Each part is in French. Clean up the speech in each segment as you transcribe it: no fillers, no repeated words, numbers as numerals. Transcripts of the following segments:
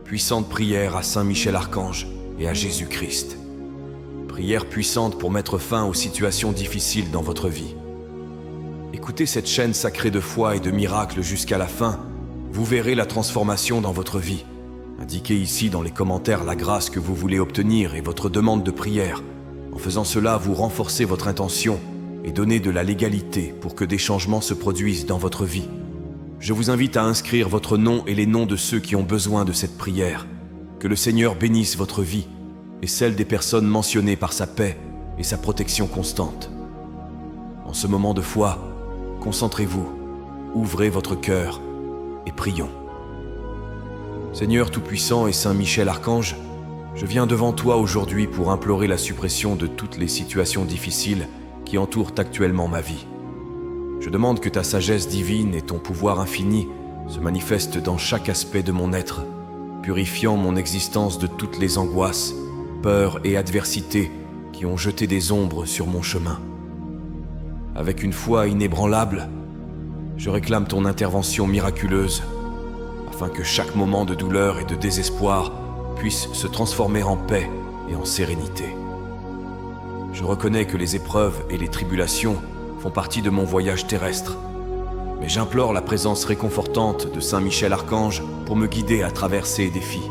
Puissante prière à Saint Michel Archange et à Jésus-Christ. Prière puissante pour mettre fin aux situations difficiles dans votre vie. Écoutez cette chaîne sacrée de foi et de miracles jusqu'à la fin. Vous verrez la transformation dans votre vie. Indiquez ici dans les commentaires la grâce que vous voulez obtenir et votre demande de prière. En faisant cela, vous renforcez votre intention et donnez de la légalité pour que des changements se produisent dans votre vie. Je vous invite à inscrire votre nom et les noms de ceux qui ont besoin de cette prière. Que le Seigneur bénisse votre vie et celle des personnes mentionnées par sa paix et sa protection constante. En ce moment de foi, concentrez-vous, ouvrez votre cœur et prions. Seigneur Tout-Puissant et Saint Michel Archange, je viens devant toi aujourd'hui pour implorer la suppression de toutes les situations difficiles qui entourent actuellement ma vie. Je demande que ta sagesse divine et ton pouvoir infini se manifestent dans chaque aspect de mon être, purifiant mon existence de toutes les angoisses, peurs et adversités qui ont jeté des ombres sur mon chemin. Avec une foi inébranlable, je réclame ton intervention miraculeuse, afin que chaque moment de douleur et de désespoir puisse se transformer en paix et en sérénité. Je reconnais que les épreuves et les tribulations font partie de mon voyage terrestre, mais j'implore la présence réconfortante de Saint Michel Archange pour me guider à travers ces défis.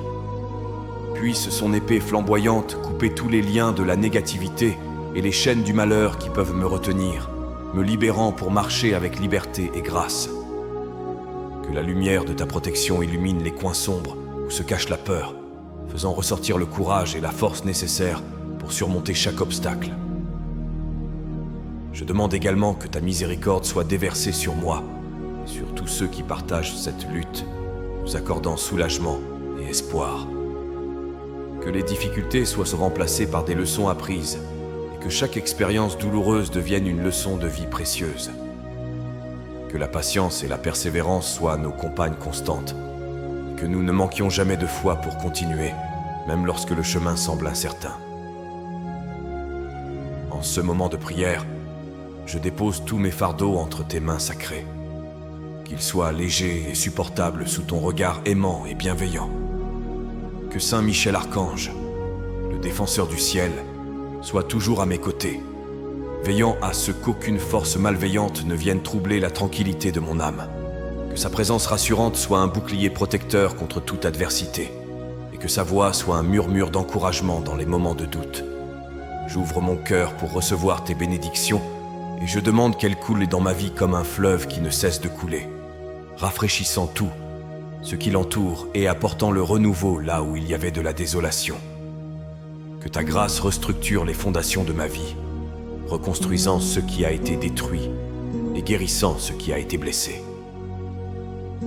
Puisse son épée flamboyante couper tous les liens de la négativité et les chaînes du malheur qui peuvent me retenir, me libérant pour marcher avec liberté et grâce. Que la lumière de ta protection illumine les coins sombres où se cache la peur, faisant ressortir le courage et la force nécessaires pour surmonter chaque obstacle. Je demande également que ta miséricorde soit déversée sur moi et sur tous ceux qui partagent cette lutte, nous accordant soulagement et espoir. Que les difficultés soient remplacées par des leçons apprises et que chaque expérience douloureuse devienne une leçon de vie précieuse. Que la patience et la persévérance soient nos compagnes constantes et que nous ne manquions jamais de foi pour continuer, même lorsque le chemin semble incertain. En ce moment de prière, je dépose tous mes fardeaux entre tes mains sacrées. Qu'ils soient légers et supportables sous ton regard aimant et bienveillant. Que Saint Michel Archange, le défenseur du ciel, soit toujours à mes côtés, veillant à ce qu'aucune force malveillante ne vienne troubler la tranquillité de mon âme. Que sa présence rassurante soit un bouclier protecteur contre toute adversité, et que sa voix soit un murmure d'encouragement dans les moments de doute. J'ouvre mon cœur pour recevoir tes bénédictions, et je demande qu'elles coulent dans ma vie comme un fleuve qui ne cesse de couler, rafraîchissant tout ce qui l'entoure et apportant le renouveau là où il y avait de la désolation. Que ta grâce restructure les fondations de ma vie, reconstruisant ce qui a été détruit et guérissant ce qui a été blessé.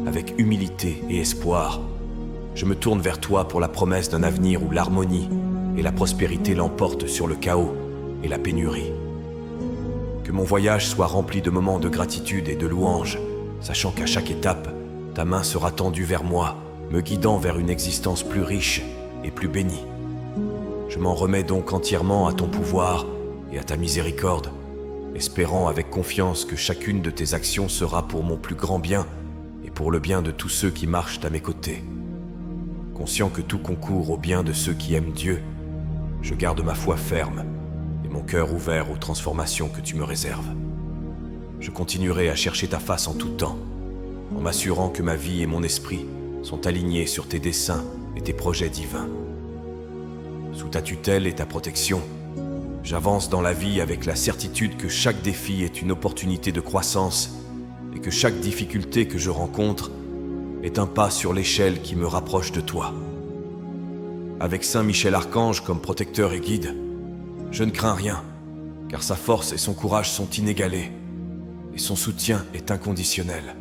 Avec humilité et espoir, je me tourne vers toi pour la promesse d'un avenir où l'harmonie et la prospérité l'emportent sur le chaos et la pénurie. Que mon voyage soit rempli de moments de gratitude et de louange, sachant qu'à chaque étape, ta main sera tendue vers moi, me guidant vers une existence plus riche et plus bénie. Je m'en remets donc entièrement à ton pouvoir et à ta miséricorde, espérant avec confiance que chacune de tes actions sera pour mon plus grand bien et pour le bien de tous ceux qui marchent à mes côtés. Conscient que tout concourt au bien de ceux qui aiment Dieu, je garde ma foi ferme et mon cœur ouvert aux transformations que tu me réserves. Je continuerai à chercher ta face en tout temps, en m'assurant que ma vie et mon esprit sont alignés sur tes desseins et tes projets divins. Sous ta tutelle et ta protection, j'avance dans la vie avec la certitude que chaque défi est une opportunité de croissance et que chaque difficulté que je rencontre est un pas sur l'échelle qui me rapproche de toi. Avec Saint Michel Archange comme protecteur et guide, je ne crains rien, car sa force et son courage sont inégalés et son soutien est inconditionnel.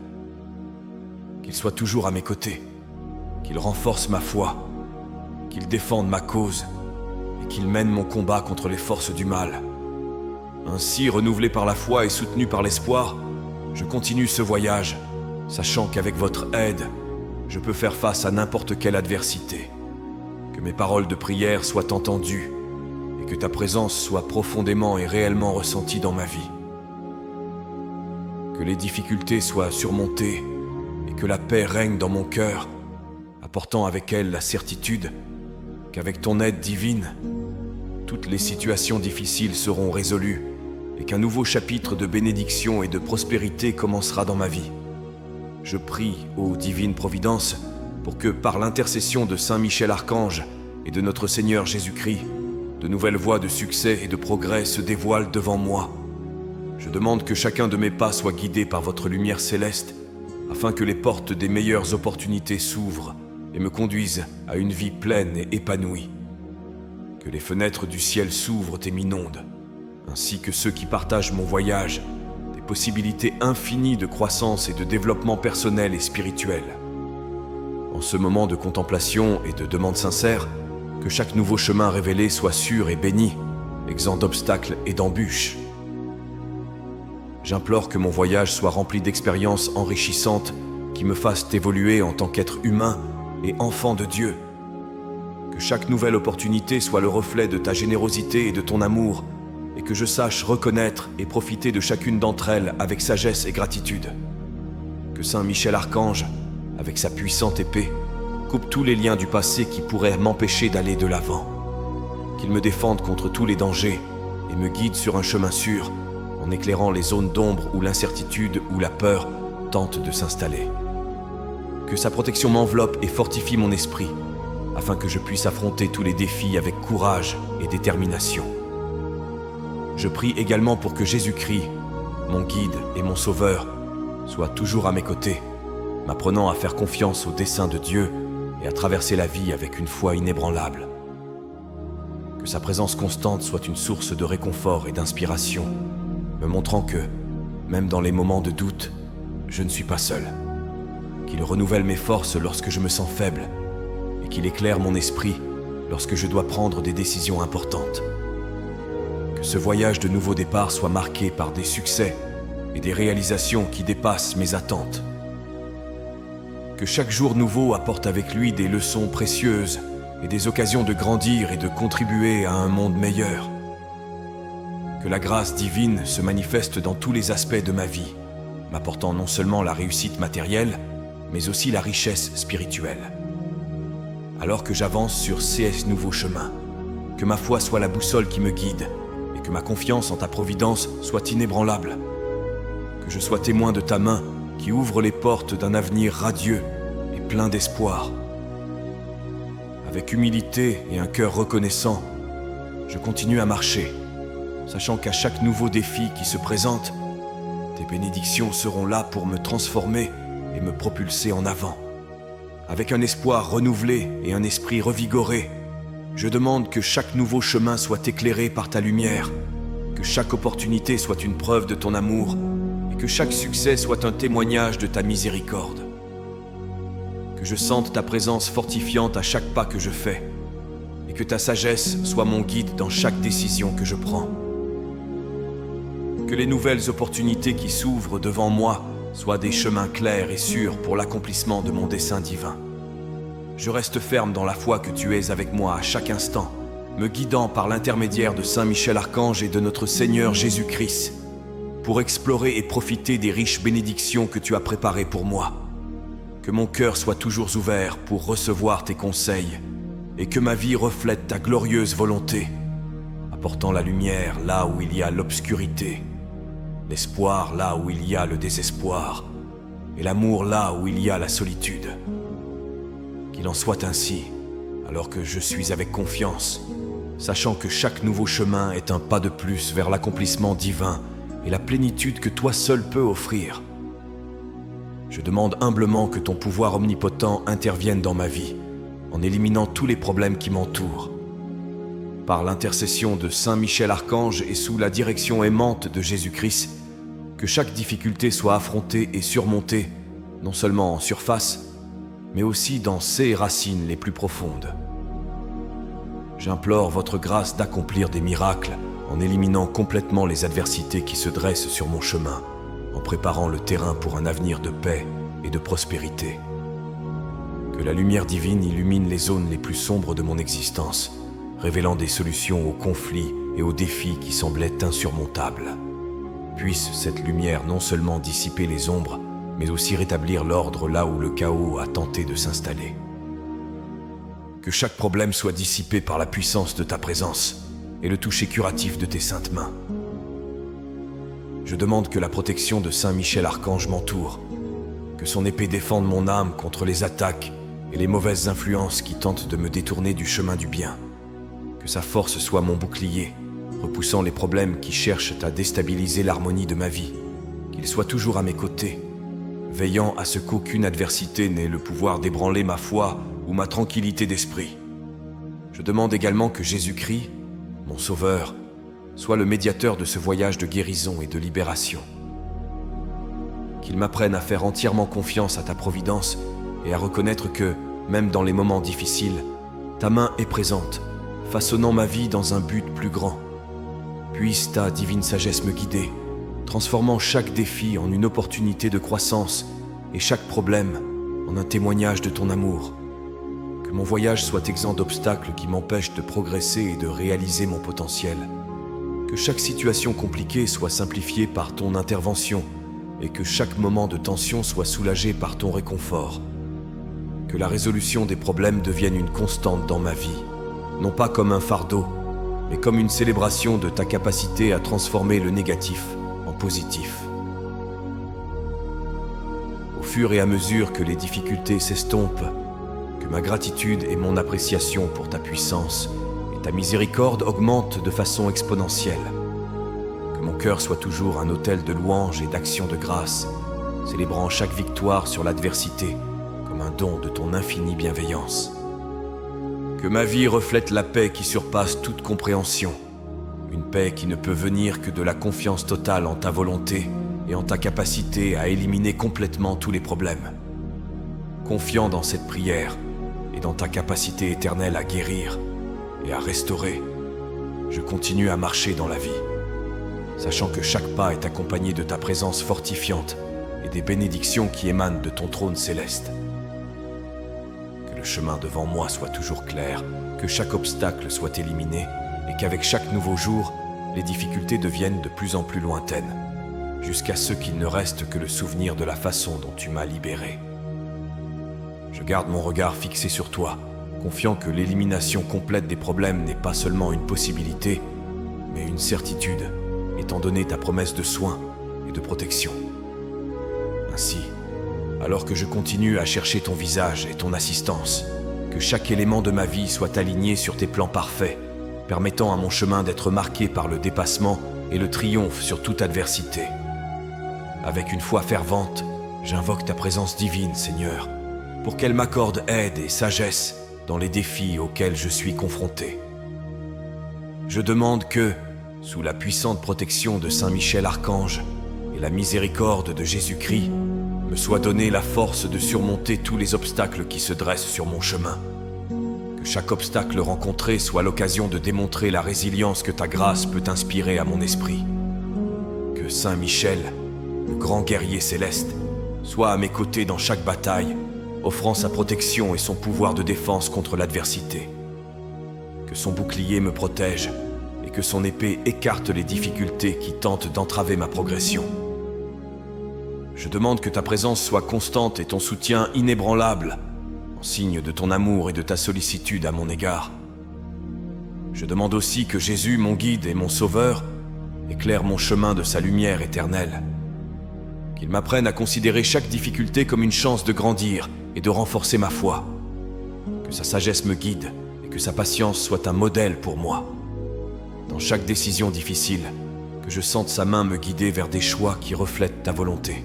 Qu'il soit toujours à mes côtés, qu'il renforce ma foi, qu'il défende ma cause et qu'il mène mon combat contre les forces du mal. Ainsi, renouvelé par la foi et soutenu par l'espoir, je continue ce voyage, sachant qu'avec votre aide, je peux faire face à n'importe quelle adversité. Que mes paroles de prière soient entendues et que ta présence soit profondément et réellement ressentie dans ma vie. Que les difficultés soient surmontées et que la paix règne dans mon cœur, apportant avec elle la certitude qu'avec ton aide divine, toutes les situations difficiles seront résolues et qu'un nouveau chapitre de bénédiction et de prospérité commencera dans ma vie. Je prie, ô divine Providence, pour que, par l'intercession de Saint Michel Archange et de notre Seigneur Jésus-Christ, de nouvelles voies de succès et de progrès se dévoilent devant moi. Je demande que chacun de mes pas soit guidé par votre lumière céleste, afin que les portes des meilleures opportunités s'ouvrent et me conduisent à une vie pleine et épanouie. Que les fenêtres du ciel s'ouvrent et m'inondent, ainsi que ceux qui partagent mon voyage, des possibilités infinies de croissance et de développement personnel et spirituel. En ce moment de contemplation et de demande sincère, que chaque nouveau chemin révélé soit sûr et béni, exempt d'obstacles et d'embûches. J'implore que mon voyage soit rempli d'expériences enrichissantes qui me fassent évoluer en tant qu'être humain et enfant de Dieu. Que chaque nouvelle opportunité soit le reflet de ta générosité et de ton amour, et que je sache reconnaître et profiter de chacune d'entre elles avec sagesse et gratitude. Que Saint Michel Archange, avec sa puissante épée, coupe tous les liens du passé qui pourraient m'empêcher d'aller de l'avant. Qu'il me défende contre tous les dangers et me guide sur un chemin sûr, en éclairant les zones d'ombre où l'incertitude ou la peur tentent de s'installer. Que sa protection m'enveloppe et fortifie mon esprit, afin que je puisse affronter tous les défis avec courage et détermination. Je prie également pour que Jésus-Christ, mon guide et mon sauveur, soit toujours à mes côtés, m'apprenant à faire confiance au dessein de Dieu et à traverser la vie avec une foi inébranlable. Que sa présence constante soit une source de réconfort et d'inspiration, me montrant que, même dans les moments de doute, je ne suis pas seul. Qu'il renouvelle mes forces lorsque je me sens faible et qu'il éclaire mon esprit lorsque je dois prendre des décisions importantes. Que ce voyage de nouveau départ soit marqué par des succès et des réalisations qui dépassent mes attentes. Que chaque jour nouveau apporte avec lui des leçons précieuses et des occasions de grandir et de contribuer à un monde meilleur. Que la grâce divine se manifeste dans tous les aspects de ma vie, m'apportant non seulement la réussite matérielle, mais aussi la richesse spirituelle. Alors que j'avance sur ces nouveaux chemins, que ma foi soit la boussole qui me guide et que ma confiance en ta providence soit inébranlable. Que je sois témoin de ta main qui ouvre les portes d'un avenir radieux et plein d'espoir. Avec humilité et un cœur reconnaissant, je continue à marcher, sachant qu'à chaque nouveau défi qui se présente, tes bénédictions seront là pour me transformer et me propulser en avant. Avec un espoir renouvelé et un esprit revigoré, je demande que chaque nouveau chemin soit éclairé par ta lumière, que chaque opportunité soit une preuve de ton amour, et que chaque succès soit un témoignage de ta miséricorde. Que je sente ta présence fortifiante à chaque pas que je fais, et que ta sagesse soit mon guide dans chaque décision que je prends. Que les nouvelles opportunités qui s'ouvrent devant moi soient des chemins clairs et sûrs pour l'accomplissement de mon dessein divin. Je reste ferme dans la foi que tu es avec moi à chaque instant, me guidant par l'intermédiaire de Saint Michel Archange et de notre Seigneur Jésus-Christ, pour explorer et profiter des riches bénédictions que tu as préparées pour moi. Que mon cœur soit toujours ouvert pour recevoir tes conseils, et que ma vie reflète ta glorieuse volonté, apportant la lumière là où il y a l'obscurité, l'espoir là où il y a le désespoir, et l'amour là où il y a la solitude. Qu'il en soit ainsi, alors que je suis avec confiance, sachant que chaque nouveau chemin est un pas de plus vers l'accomplissement divin et la plénitude que toi seul peux offrir. Je demande humblement que ton pouvoir omnipotent intervienne dans ma vie, en éliminant tous les problèmes qui m'entourent. Par l'intercession de Saint Michel Archange et sous la direction aimante de Jésus-Christ, que chaque difficulté soit affrontée et surmontée, non seulement en surface, mais aussi dans ses racines les plus profondes. J'implore votre grâce d'accomplir des miracles en éliminant complètement les adversités qui se dressent sur mon chemin, en préparant le terrain pour un avenir de paix et de prospérité. Que la lumière divine illumine les zones les plus sombres de mon existence, révélant des solutions aux conflits et aux défis qui semblaient insurmontables. Puisse cette lumière non seulement dissiper les ombres, mais aussi rétablir l'ordre là où le chaos a tenté de s'installer. Que chaque problème soit dissipé par la puissance de ta présence et le toucher curatif de tes saintes mains. Je demande que la protection de Saint Michel Archange m'entoure, que son épée défende mon âme contre les attaques et les mauvaises influences qui tentent de me détourner du chemin du bien, que sa force soit mon bouclier, repoussant les problèmes qui cherchent à déstabiliser l'harmonie de ma vie, qu'il soit toujours à mes côtés, veillant à ce qu'aucune adversité n'ait le pouvoir d'ébranler ma foi ou ma tranquillité d'esprit. Je demande également que Jésus-Christ, mon Sauveur, soit le médiateur de ce voyage de guérison et de libération. Qu'il m'apprenne à faire entièrement confiance à ta providence et à reconnaître que, même dans les moments difficiles, ta main est présente, façonnant ma vie dans un but plus grand. Puisse ta divine sagesse me guider, transformant chaque défi en une opportunité de croissance et chaque problème en un témoignage de ton amour. Que mon voyage soit exempt d'obstacles qui m'empêchent de progresser et de réaliser mon potentiel. Que chaque situation compliquée soit simplifiée par ton intervention et que chaque moment de tension soit soulagé par ton réconfort. Que la résolution des problèmes devienne une constante dans ma vie, non pas comme un fardeau, mais comme une célébration de ta capacité à transformer le négatif en positif. Au fur et à mesure que les difficultés s'estompent, que ma gratitude et mon appréciation pour ta puissance et ta miséricorde augmentent de façon exponentielle. Que mon cœur soit toujours un autel de louange et d'action de grâce, célébrant chaque victoire sur l'adversité comme un don de ton infinie bienveillance. Que ma vie reflète la paix qui surpasse toute compréhension, une paix qui ne peut venir que de la confiance totale en ta volonté et en ta capacité à éliminer complètement tous les problèmes. Confiant dans cette prière et dans ta capacité éternelle à guérir et à restaurer, je continue à marcher dans la vie, sachant que chaque pas est accompagné de ta présence fortifiante et des bénédictions qui émanent de ton trône céleste. Que le chemin devant moi soit toujours clair, que chaque obstacle soit éliminé et qu'avec chaque nouveau jour, les difficultés deviennent de plus en plus lointaines, jusqu'à ce qu'il ne reste que le souvenir de la façon dont tu m'as libéré. Je garde mon regard fixé sur toi, confiant que l'élimination complète des problèmes n'est pas seulement une possibilité, mais une certitude, étant donné ta promesse de soin et de protection. Ainsi, alors que je continue à chercher ton visage et ton assistance, que chaque élément de ma vie soit aligné sur tes plans parfaits, permettant à mon chemin d'être marqué par le dépassement et le triomphe sur toute adversité. Avec une foi fervente, j'invoque ta présence divine, Seigneur, pour qu'elle m'accorde aide et sagesse dans les défis auxquels je suis confronté. Je demande que, sous la puissante protection de Saint Michel Archange et la miséricorde de Jésus-Christ, me soit donnée la force de surmonter tous les obstacles qui se dressent sur mon chemin. Que chaque obstacle rencontré soit l'occasion de démontrer la résilience que ta grâce peut inspirer à mon esprit. Que Saint Michel, le grand guerrier céleste, soit à mes côtés dans chaque bataille, offrant sa protection et son pouvoir de défense contre l'adversité. Que son bouclier me protège et que son épée écarte les difficultés qui tentent d'entraver ma progression. Je demande que ta présence soit constante et ton soutien inébranlable, en signe de ton amour et de ta sollicitude à mon égard. Je demande aussi que Jésus, mon guide et mon sauveur, éclaire mon chemin de sa lumière éternelle. Qu'il m'apprenne à considérer chaque difficulté comme une chance de grandir et de renforcer ma foi. Que sa sagesse me guide et que sa patience soit un modèle pour moi. Dans chaque décision difficile, que je sente sa main me guider vers des choix qui reflètent ta volonté.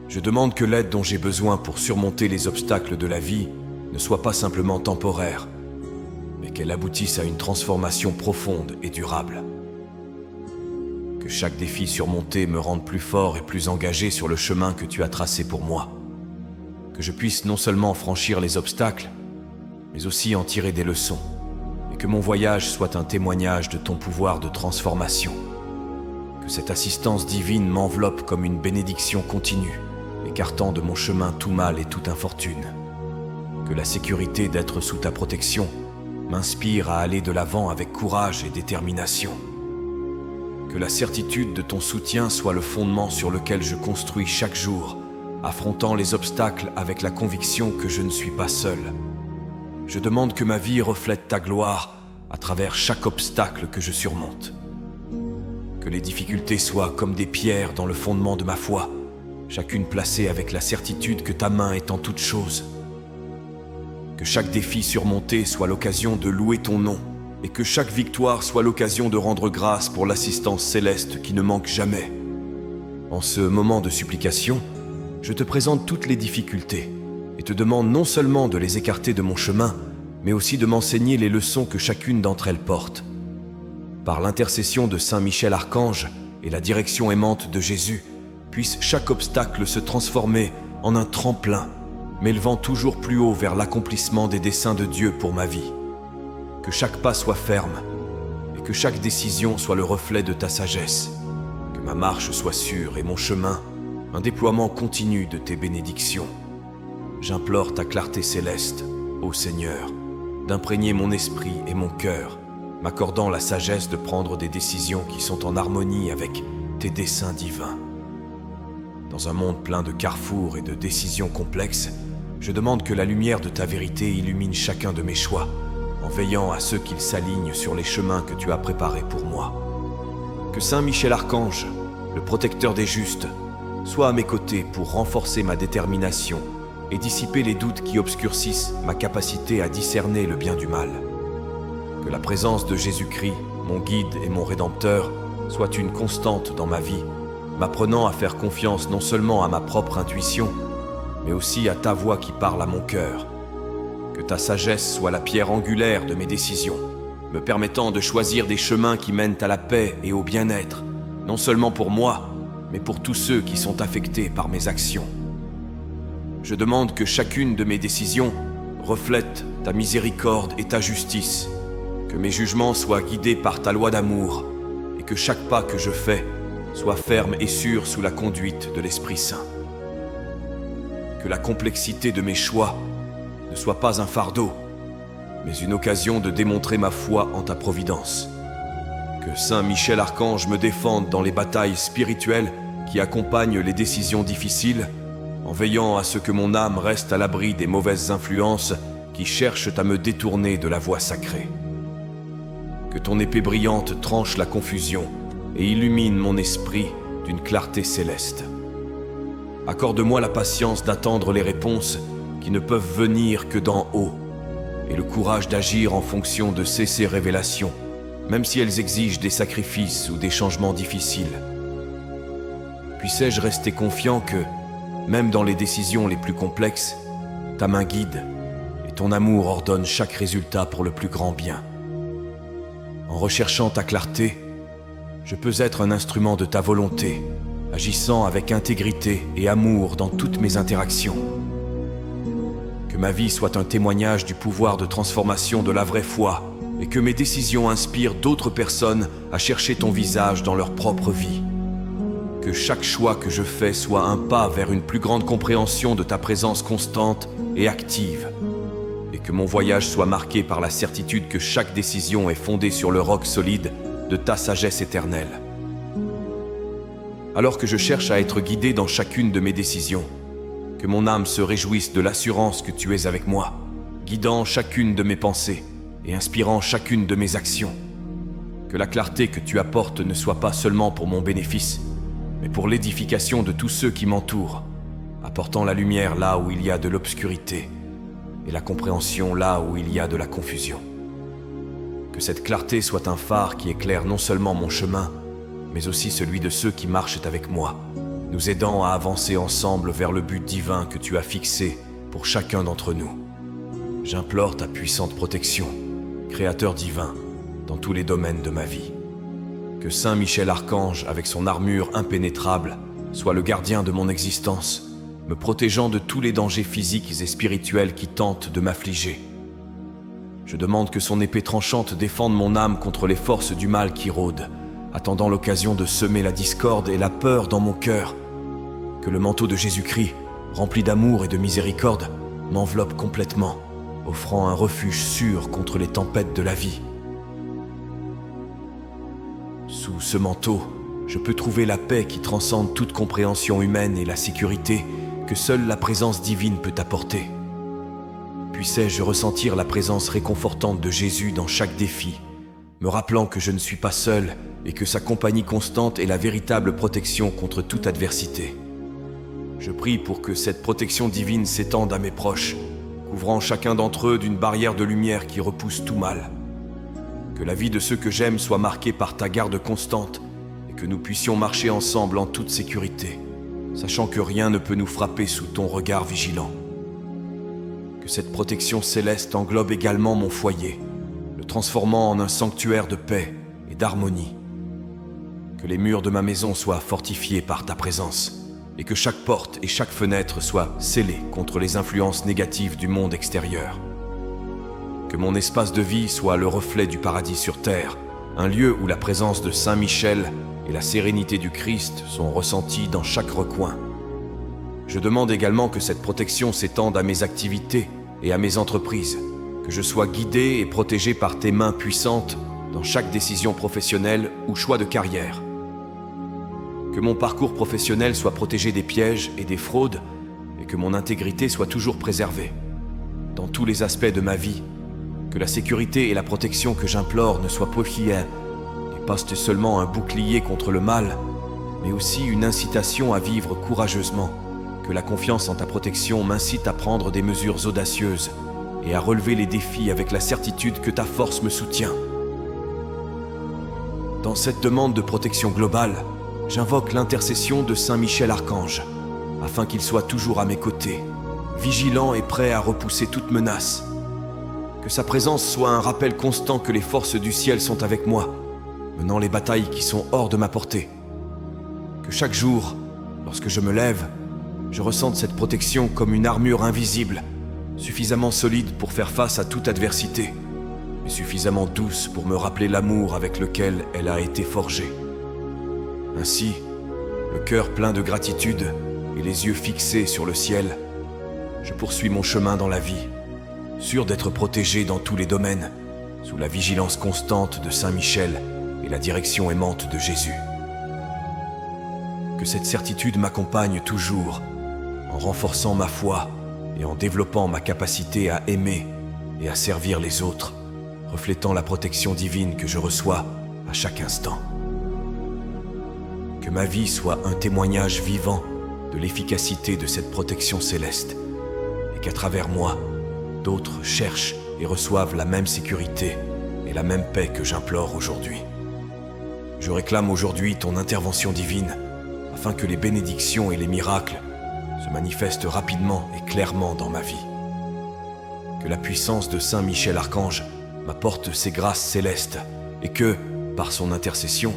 Je demande que l'aide dont j'ai besoin pour surmonter les obstacles de la vie ne soit pas simplement temporaire, mais qu'elle aboutisse à une transformation profonde et durable. Que chaque défi surmonté me rende plus fort et plus engagé sur le chemin que tu as tracé pour moi. Que je puisse non seulement franchir les obstacles, mais aussi en tirer des leçons, et que mon voyage soit un témoignage de ton pouvoir de transformation. Que cette assistance divine m'enveloppe comme une bénédiction continue, écartant de mon chemin tout mal et toute infortune. Que la sécurité d'être sous ta protection m'inspire à aller de l'avant avec courage et détermination. Que la certitude de ton soutien soit le fondement sur lequel je construis chaque jour, affrontant les obstacles avec la conviction que je ne suis pas seul. je demande que ma vie reflète ta gloire à travers chaque obstacle que je surmonte. Que les difficultés soient comme des pierres dans le fondement de ma foi, chacune placée avec la certitude que ta main est en toutes choses. Que chaque défi surmonté soit l'occasion de louer ton nom, et que chaque victoire soit l'occasion de rendre grâce pour l'assistance céleste qui ne manque jamais. En ce moment de supplication, je te présente toutes les difficultés, et te demande non seulement de les écarter de mon chemin, mais aussi de m'enseigner les leçons que chacune d'entre elles porte. Par l'intercession de Saint Michel Archange et la direction aimante de Jésus, puisse chaque obstacle se transformer en un tremplin, m'élevant toujours plus haut vers l'accomplissement des desseins de Dieu pour ma vie. Que chaque pas soit ferme, et que chaque décision soit le reflet de ta sagesse. Que ma marche soit sûre et mon chemin, un déploiement continu de tes bénédictions. J'implore ta clarté céleste, ô Seigneur, d'imprégner mon esprit et mon cœur, m'accordant la sagesse de prendre des décisions qui sont en harmonie avec tes desseins divins. Dans un monde plein de carrefours et de décisions complexes, je demande que la lumière de ta vérité illumine chacun de mes choix, en veillant à ceux qu'ils s'alignent sur les chemins que tu as préparés pour moi. Que Saint Michel Archange, le protecteur des justes, soit à mes côtés pour renforcer ma détermination et dissiper les doutes qui obscurcissent ma capacité à discerner le bien du mal. Que la présence de Jésus-Christ, mon guide et mon rédempteur, soit une constante dans ma vie, m'apprenant à faire confiance non seulement à ma propre intuition, mais aussi à ta voix qui parle à mon cœur. Que ta sagesse soit la pierre angulaire de mes décisions, me permettant de choisir des chemins qui mènent à la paix et au bien-être, non seulement pour moi, mais pour tous ceux qui sont affectés par mes actions. Je demande que chacune de mes décisions reflète ta miséricorde et ta justice, que mes jugements soient guidés par ta loi d'amour, et que chaque pas que je fais soit ferme et sûr sous la conduite de l'Esprit Saint. Que la complexité de mes choix ne soit pas un fardeau, mais une occasion de démontrer ma foi en ta providence. Que Saint Michel Archange me défende dans les batailles spirituelles qui accompagnent les décisions difficiles, en veillant à ce que mon âme reste à l'abri des mauvaises influences qui cherchent à me détourner de la voie sacrée. Que ton épée brillante tranche la confusion et illumine mon esprit d'une clarté céleste. Accorde-moi la patience d'attendre les réponses qui ne peuvent venir que d'en haut, et le courage d'agir en fonction de ces révélations, même si elles exigent des sacrifices ou des changements difficiles. Puissais-je rester confiant que, même dans les décisions les plus complexes, ta main guide et ton amour ordonne chaque résultat pour le plus grand bien. En recherchant ta clarté, je peux être un instrument de ta volonté, agissant avec intégrité et amour dans toutes mes interactions. Que ma vie soit un témoignage du pouvoir de transformation de la vraie foi et que mes décisions inspirent d'autres personnes à chercher ton visage dans leur propre vie. Que chaque choix que je fais soit un pas vers une plus grande compréhension de ta présence constante et active, et que mon voyage soit marqué par la certitude que chaque décision est fondée sur le roc solide de ta sagesse éternelle. Alors que je cherche à être guidé dans chacune de mes décisions, que mon âme se réjouisse de l'assurance que tu es avec moi, guidant chacune de mes pensées et inspirant chacune de mes actions. Que la clarté que tu apportes ne soit pas seulement pour mon bénéfice, mais pour l'édification de tous ceux qui m'entourent, apportant la lumière là où il y a de l'obscurité et la compréhension là où il y a de la confusion. Que cette clarté soit un phare qui éclaire non seulement mon chemin, mais aussi celui de ceux qui marchent avec moi, nous aidant à avancer ensemble vers le but divin que tu as fixé pour chacun d'entre nous. J'implore ta puissante protection, Créateur divin, dans tous les domaines de ma vie. Que Saint Michel Archange, avec son armure impénétrable, soit le gardien de mon existence, me protégeant de tous les dangers physiques et spirituels qui tentent de m'affliger. Je demande que son épée tranchante défende mon âme contre les forces du mal qui rôdent, attendant l'occasion de semer la discorde et la peur dans mon cœur. Que le manteau de Jésus-Christ, rempli d'amour et de miséricorde, m'enveloppe complètement, offrant un refuge sûr contre les tempêtes de la vie. Sous ce manteau, je peux trouver la paix qui transcende toute compréhension humaine et la sécurité que seule la présence divine peut apporter. puissais-je ressentir la présence réconfortante de Jésus dans chaque défi, me rappelant que je ne suis pas seul et que sa compagnie constante est la véritable protection contre toute adversité. Je prie pour que cette protection divine s'étende à mes proches, couvrant chacun d'entre eux d'une barrière de lumière qui repousse tout mal. Que la vie de ceux que j'aime soit marquée par ta garde constante et que nous puissions marcher ensemble en toute sécurité, sachant que rien ne peut nous frapper sous ton regard vigilant. Que cette protection céleste englobe également mon foyer, le transformant en un sanctuaire de paix et d'harmonie. Que les murs de ma maison soient fortifiés par ta présence et que chaque porte et chaque fenêtre soient scellées contre les influences négatives du monde extérieur. Que mon espace de vie soit le reflet du paradis sur terre, un lieu où la présence de Saint Michel et la sérénité du Christ sont ressenties dans chaque recoin. Je demande également que cette protection s'étende à mes activités et à mes entreprises, que je sois guidé et protégé par tes mains puissantes dans chaque décision professionnelle ou choix de carrière. Que mon parcours professionnel soit protégé des pièges et des fraudes et que mon intégrité soit toujours préservée. Dans tous les aspects de ma vie, que la sécurité et la protection que j'implore ne soient pas et postent seulement un bouclier contre le mal, mais aussi une incitation à vivre courageusement. Que la confiance en ta protection m'incite à prendre des mesures audacieuses et à relever les défis avec la certitude que ta force me soutient. Dans cette demande de protection globale, j'invoque l'intercession de Saint Michel Archange, afin qu'il soit toujours à mes côtés, vigilant et prêt à repousser toute menace. Que sa présence soit un rappel constant que les forces du ciel sont avec moi, menant les batailles qui sont hors de ma portée. Que chaque jour, lorsque je me lève, je ressente cette protection comme une armure invisible, suffisamment solide pour faire face à toute adversité, mais suffisamment douce pour me rappeler l'amour avec lequel elle a été forgée. Ainsi, le cœur plein de gratitude et les yeux fixés sur le ciel, je poursuis mon chemin dans la vie, sûr d'être protégé dans tous les domaines, sous la vigilance constante de Saint Michel et la direction aimante de Jésus. Que cette certitude m'accompagne toujours, en renforçant ma foi et en développant ma capacité à aimer et à servir les autres, reflétant la protection divine que je reçois à chaque instant. Que ma vie soit un témoignage vivant de l'efficacité de cette protection céleste, et qu'à travers moi, d'autres cherchent et reçoivent la même sécurité et la même paix que j'implore aujourd'hui. Je réclame aujourd'hui ton intervention divine, afin que les bénédictions et les miracles se manifestent rapidement et clairement dans ma vie. Que la puissance de Saint Michel Archange m'apporte ses grâces célestes et que, par son intercession,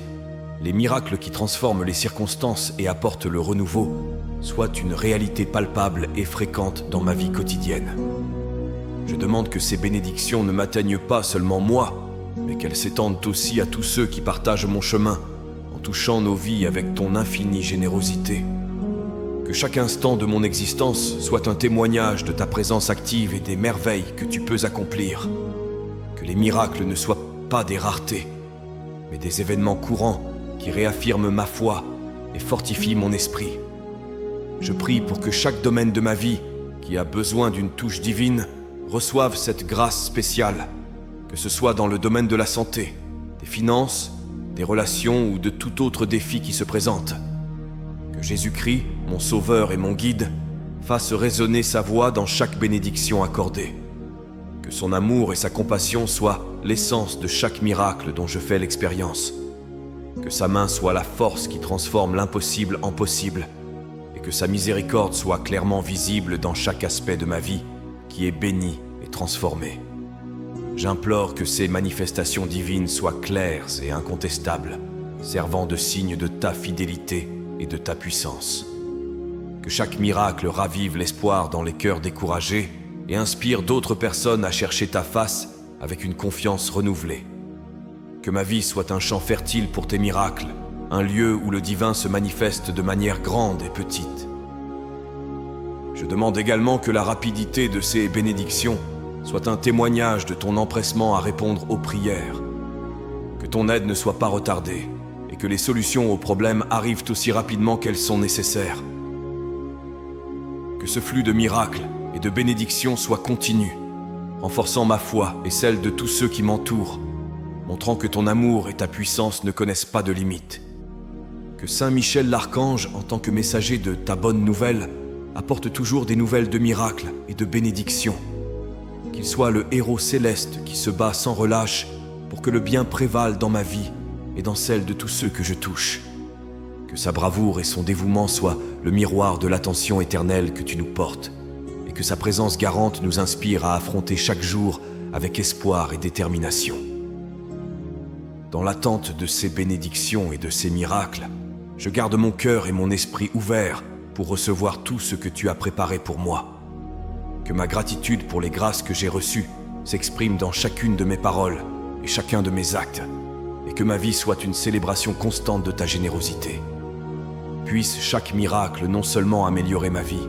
les miracles qui transforment les circonstances et apportent le renouveau soient une réalité palpable et fréquente dans ma vie quotidienne. Je demande que ces bénédictions ne m'atteignent pas seulement moi, mais qu'elles s'étendent aussi à tous ceux qui partagent mon chemin, en touchant nos vies avec ton infinie générosité. Que chaque instant de mon existence soit un témoignage de ta présence active et des merveilles que tu peux accomplir. Que les miracles ne soient pas des raretés, mais des événements courants qui réaffirment ma foi et fortifient mon esprit. Je prie pour que chaque domaine de ma vie qui a besoin d'une touche divine reçoive cette grâce spéciale, que ce soit dans le domaine de la santé, des finances, des relations ou de tout autre défi qui se présente. Que Jésus-Christ, mon sauveur et mon guide, fasse résonner sa voix dans chaque bénédiction accordée. Que son amour et sa compassion soient l'essence de chaque miracle dont je fais l'expérience. Que sa main soit la force qui transforme l'impossible en possible, et que sa miséricorde soit clairement visible dans chaque aspect de ma vie qui est béni et transformé. J'implore que ces manifestations divines soient claires et incontestables, servant de signe de ta fidélité et de ta puissance. Que chaque miracle ravive l'espoir dans les cœurs découragés et inspire d'autres personnes à chercher ta face avec une confiance renouvelée. Que ma vie soit un champ fertile pour tes miracles, un lieu où le divin se manifeste de manière grande et petite. Je demande également que la rapidité de ces bénédictions soit un témoignage de ton empressement à répondre aux prières. Que ton aide ne soit pas retardée et que les solutions aux problèmes arrivent aussi rapidement qu'elles sont nécessaires. Que ce flux de miracles et de bénédictions soit continu renforçant ma foi et celle de tous ceux qui m'entourent, montrant que ton amour et ta puissance ne connaissent pas de limites. Que Saint Michel l'Archange, en tant que messager de ta bonne nouvelle, apporte toujours des nouvelles de miracles et de bénédictions. Qu'il soit le héros céleste qui se bat sans relâche pour que le bien prévale dans ma vie et dans celle de tous ceux que je touche. Que sa bravoure et son dévouement soient le miroir de l'attention éternelle que tu nous portes, et que sa présence garante nous inspire à affronter chaque jour avec espoir et détermination. Dans l'attente de ces bénédictions et de ces miracles, je garde mon cœur et mon esprit ouverts pour recevoir tout ce que tu as préparé pour moi. Que ma gratitude pour les grâces que j'ai reçues s'exprime dans chacune de mes paroles et chacun de mes actes, et que ma vie soit une célébration constante de ta générosité. Puisse chaque miracle non seulement améliorer ma vie,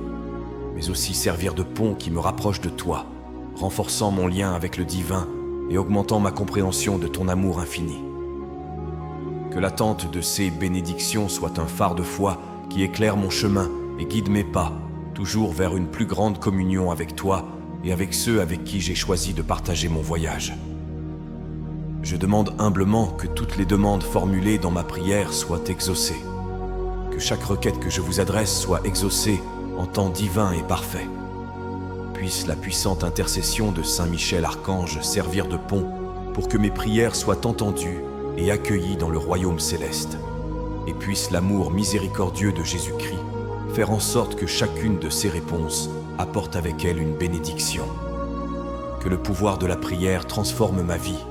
mais aussi servir de pont qui me rapproche de toi, renforçant mon lien avec le divin et augmentant ma compréhension de ton amour infini. Que l'attente de ces bénédictions soit un phare de foi qui éclaire mon chemin et guide mes pas, toujours vers une plus grande communion avec toi et avec ceux avec qui j'ai choisi de partager mon voyage. Je demande humblement que toutes les demandes formulées dans ma prière soient exaucées, que chaque requête que je vous adresse soit exaucée en temps divin et parfait. Puisse la puissante intercession de Saint Michel Archange servir de pont pour que mes prières soient entendues et accueillies dans le royaume céleste. Et puisse l'amour miséricordieux de Jésus-Christ faire en sorte que chacune de ces réponses apporte avec elle une bénédiction. Que le pouvoir de la prière transforme ma vie,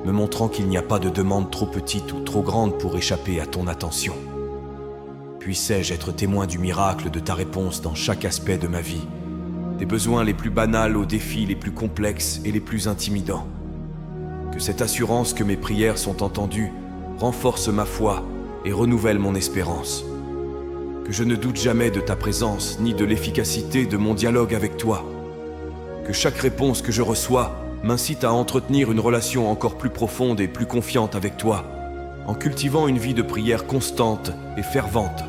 me montrant qu'il n'y a pas de demande trop petite ou trop grande pour échapper à ton attention. Puissais-je être témoin du miracle de ta réponse dans chaque aspect de ma vie, des besoins les plus banals aux défis les plus complexes et les plus intimidants. Que cette assurance que mes prières sont entendues renforce ma foi et renouvelle mon espérance. Que je ne doute jamais de ta présence ni de l'efficacité de mon dialogue avec toi. Que chaque réponse que je reçois m'incite à entretenir une relation encore plus profonde et plus confiante avec toi, en cultivant une vie de prière constante et fervente.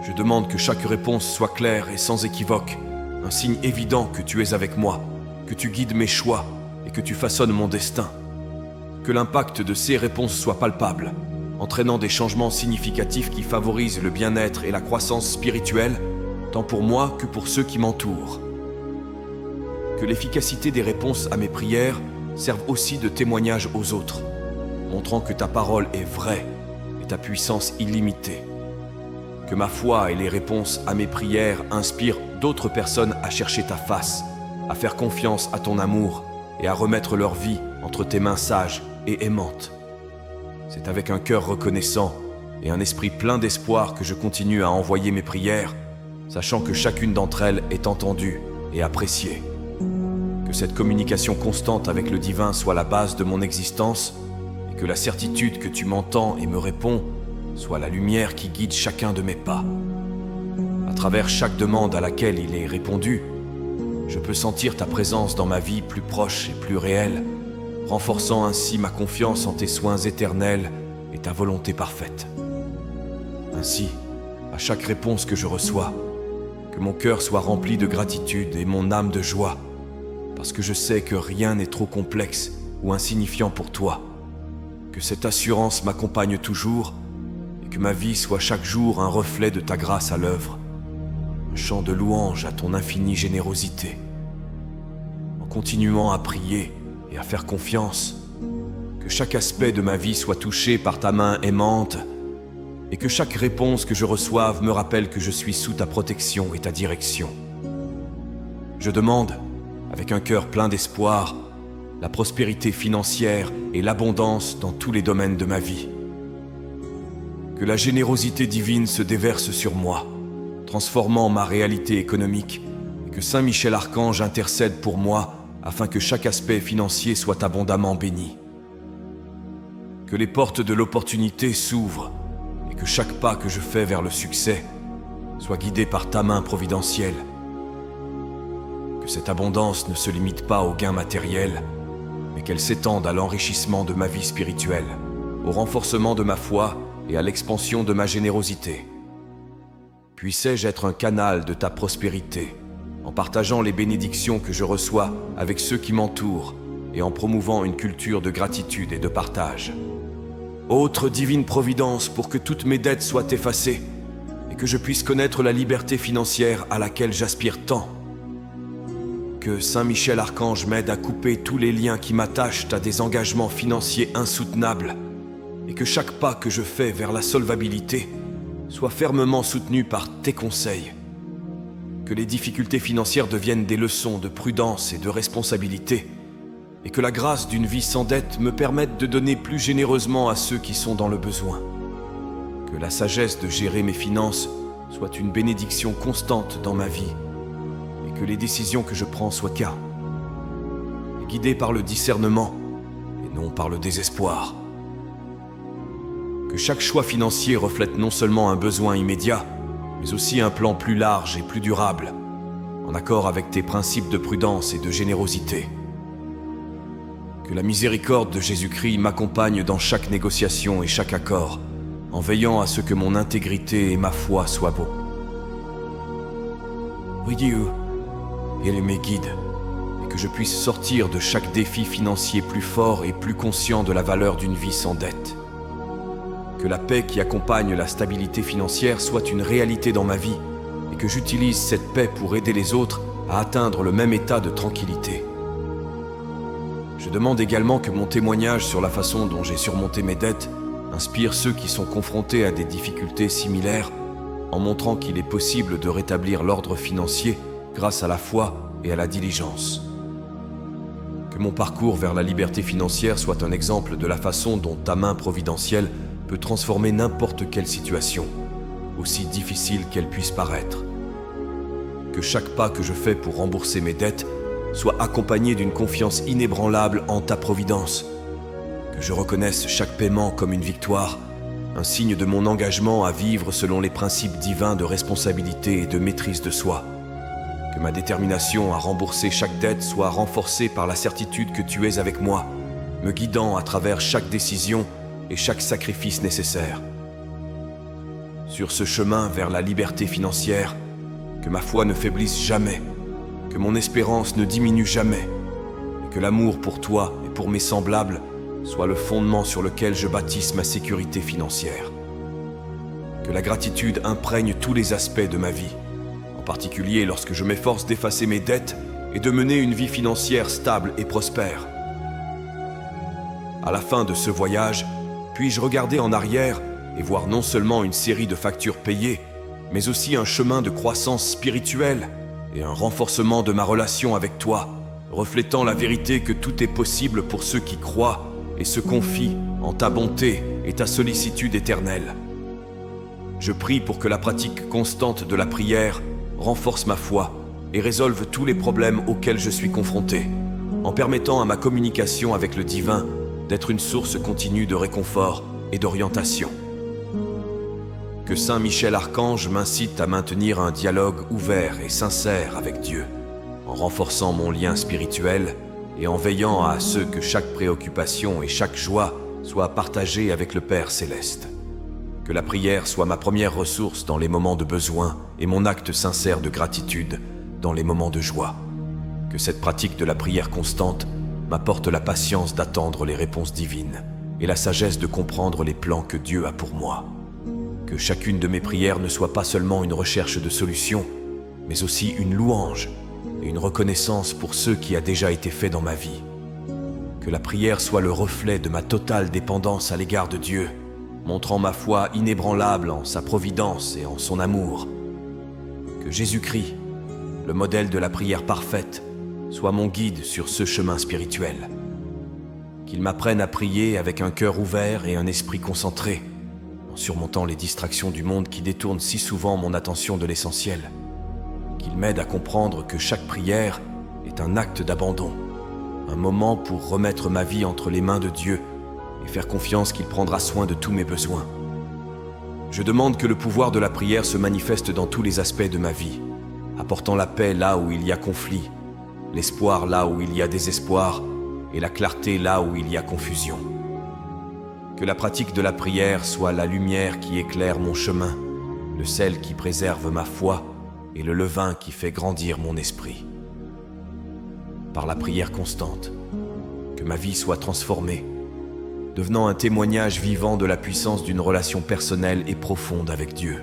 Je demande que chaque réponse soit claire et sans équivoque, un signe évident que tu es avec moi, que tu guides mes choix et que tu façonnes mon destin. Que l'impact de ces réponses soit palpable, entraînant des changements significatifs qui favorisent le bien-être et la croissance spirituelle, tant pour moi que pour ceux qui m'entourent. Que l'efficacité des réponses à mes prières serve aussi de témoignage aux autres, montrant que ta parole est vraie et ta puissance illimitée. Que ma foi et les réponses à mes prières inspirent d'autres personnes à chercher ta face, à faire confiance à ton amour et à remettre leur vie entre tes mains sages et aimantes. C'est avec un cœur reconnaissant et un esprit plein d'espoir que je continue à envoyer mes prières, sachant que chacune d'entre elles est entendue et appréciée. Que cette communication constante avec le divin soit la base de mon existence et que la certitude que tu m'entends et me réponds soit la lumière qui guide chacun de mes pas. À travers chaque demande à laquelle il est répondu, je peux sentir ta présence dans ma vie plus proche et plus réelle, renforçant ainsi ma confiance en tes soins éternels et ta volonté parfaite. Ainsi, à chaque réponse que je reçois, que mon cœur soit rempli de gratitude et mon âme de joie, parce que je sais que rien n'est trop complexe ou insignifiant pour toi, que cette assurance m'accompagne toujours et que ma vie soit chaque jour un reflet de ta grâce à l'œuvre, un chant de louange à ton infinie générosité. En continuant à prier et à faire confiance, que chaque aspect de ma vie soit touché par ta main aimante et que chaque réponse que je reçoive me rappelle que je suis sous ta protection et ta direction. Je demande, avec un cœur plein d'espoir, la prospérité financière et l'abondance dans tous les domaines de ma vie. Que la générosité divine se déverse sur moi, transformant ma réalité économique, et que Saint Michel Archange intercède pour moi afin que chaque aspect financier soit abondamment béni. Que les portes de l'opportunité s'ouvrent et que chaque pas que je fais vers le succès soit guidé par ta main providentielle. Que cette abondance ne se limite pas aux gains matériels, mais qu'elle s'étende à l'enrichissement de ma vie spirituelle, au renforcement de ma foi et à l'expansion de ma générosité. Puissais-je être un canal de ta prospérité, en partageant les bénédictions que je reçois avec ceux qui m'entourent et en promouvant une culture de gratitude et de partage. Autre divine providence pour que toutes mes dettes soient effacées et que je puisse connaître la liberté financière à laquelle j'aspire tant. Que Saint Michel Archange m'aide à couper tous les liens qui m'attachent à des engagements financiers insoutenables et que chaque pas que je fais vers la solvabilité soit fermement soutenu par tes conseils. Que les difficultés financières deviennent des leçons de prudence et de responsabilité et que la grâce d'une vie sans dette me permette de donner plus généreusement à ceux qui sont dans le besoin. Que la sagesse de gérer mes finances soit une bénédiction constante dans ma vie et que les décisions que je prends soient guidées par le discernement et non par le désespoir. Que chaque choix financier reflète non seulement un besoin immédiat, mais aussi un plan plus large et plus durable, en accord avec tes principes de prudence et de générosité. Que la miséricorde de Jésus-Christ m'accompagne dans chaque négociation et chaque accord, en veillant à ce que mon intégrité et ma foi soient beaux. Priez-vous, mes guides, et que je puisse sortir de chaque défi financier plus fort et plus conscient de la valeur d'une vie sans dette. Que la paix qui accompagne la stabilité financière soit une réalité dans ma vie et que j'utilise cette paix pour aider les autres à atteindre le même état de tranquillité. Je demande également que mon témoignage sur la façon dont j'ai surmonté mes dettes inspire ceux qui sont confrontés à des difficultés similaires en montrant qu'il est possible de rétablir l'ordre financier grâce à la foi et à la diligence. Que mon parcours vers la liberté financière soit un exemple de la façon dont ta main providentielle peut transformer n'importe quelle situation, aussi difficile qu'elle puisse paraître. Que chaque pas que je fais pour rembourser mes dettes soit accompagné d'une confiance inébranlable en ta providence. Que je reconnaisse chaque paiement comme une victoire, un signe de mon engagement à vivre selon les principes divins de responsabilité et de maîtrise de soi. Que ma détermination à rembourser chaque dette soit renforcée par la certitude que tu es avec moi, me guidant à travers chaque décision et chaque sacrifice nécessaire. Sur ce chemin vers la liberté financière, que ma foi ne faiblisse jamais, que mon espérance ne diminue jamais, et que l'amour pour toi et pour mes semblables soit le fondement sur lequel je bâtisse ma sécurité financière. Que la gratitude imprègne tous les aspects de ma vie, en particulier lorsque je m'efforce d'effacer mes dettes et de mener une vie financière stable et prospère. À la fin de ce voyage, puis-je regarder en arrière et voir non seulement une série de factures payées, mais aussi un chemin de croissance spirituelle et un renforcement de ma relation avec toi, reflétant la vérité que tout est possible pour ceux qui croient et se confient en ta bonté et ta sollicitude éternelle. Je prie pour que la pratique constante de la prière renforce ma foi et résolve tous les problèmes auxquels je suis confronté, en permettant à ma communication avec le divin d'être une source continue de réconfort et d'orientation. Que Saint Michel Archange m'incite à maintenir un dialogue ouvert et sincère avec Dieu, en renforçant mon lien spirituel et en veillant à ce que chaque préoccupation et chaque joie soient partagées avec le Père Céleste. Que la prière soit ma première ressource dans les moments de besoin et mon acte sincère de gratitude dans les moments de joie. Que cette pratique de la prière constante m'apporte la patience d'attendre les réponses divines et la sagesse de comprendre les plans que Dieu a pour moi. Que chacune de mes prières ne soit pas seulement une recherche de solutions, mais aussi une louange et une reconnaissance pour ce qui a déjà été fait dans ma vie. Que la prière soit le reflet de ma totale dépendance à l'égard de Dieu, montrant ma foi inébranlable en sa providence et en son amour. Que Jésus-Christ, le modèle de la prière parfaite, soit mon guide sur ce chemin spirituel. Qu'il m'apprenne à prier avec un cœur ouvert et un esprit concentré, en surmontant les distractions du monde qui détournent si souvent mon attention de l'essentiel. Qu'il m'aide à comprendre que chaque prière est un acte d'abandon, un moment pour remettre ma vie entre les mains de Dieu et faire confiance qu'il prendra soin de tous mes besoins. Je demande que le pouvoir de la prière se manifeste dans tous les aspects de ma vie, apportant la paix là où il y a conflit, l'espoir là où il y a désespoir et la clarté là où il y a confusion. Que la pratique de la prière soit la lumière qui éclaire mon chemin, le sel qui préserve ma foi et le levain qui fait grandir mon esprit. Par la prière constante, que ma vie soit transformée, devenant un témoignage vivant de la puissance d'une relation personnelle et profonde avec Dieu.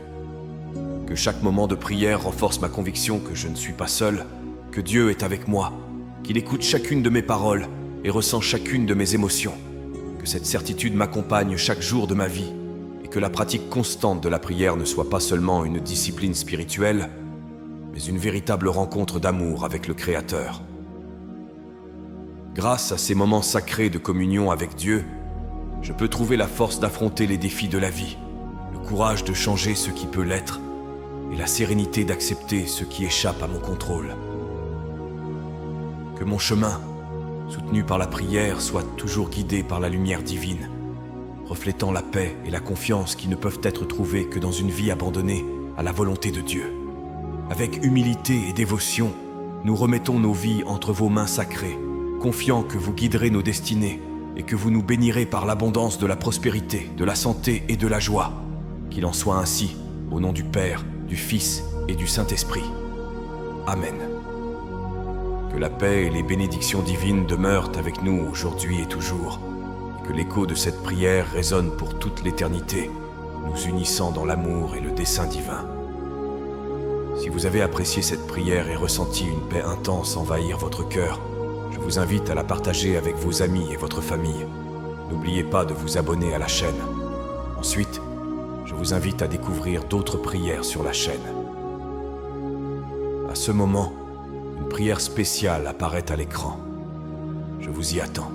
Que chaque moment de prière renforce ma conviction que je ne suis pas seul, que Dieu est avec moi, qu'il écoute chacune de mes paroles et ressent chacune de mes émotions. Que cette certitude m'accompagne chaque jour de ma vie et que la pratique constante de la prière ne soit pas seulement une discipline spirituelle, mais une véritable rencontre d'amour avec le Créateur. Grâce à ces moments sacrés de communion avec Dieu, je peux trouver la force d'affronter les défis de la vie, le courage de changer ce qui peut l'être et la sérénité d'accepter ce qui échappe à mon contrôle. Que mon chemin, soutenu par la prière, soit toujours guidé par la lumière divine, reflétant la paix et la confiance qui ne peuvent être trouvées que dans une vie abandonnée à la volonté de Dieu. Avec humilité et dévotion, nous remettons nos vies entre vos mains sacrées, confiants que vous guiderez nos destinées et que vous nous bénirez par l'abondance de la prospérité, de la santé et de la joie. Qu'il en soit ainsi, au nom du Père, du Fils et du Saint-Esprit. Amen. Que la paix et les bénédictions divines demeurent avec nous aujourd'hui et toujours, et que l'écho de cette prière résonne pour toute l'éternité, nous unissant dans l'amour et le dessein divin. Si vous avez apprécié cette prière et ressenti une paix intense envahir votre cœur, je vous invite à la partager avec vos amis et votre famille. N'oubliez pas de vous abonner à la chaîne. Ensuite, je vous invite à découvrir d'autres prières sur la chaîne. À ce moment, une prière spéciale apparaît à l'écran. Je vous y attends.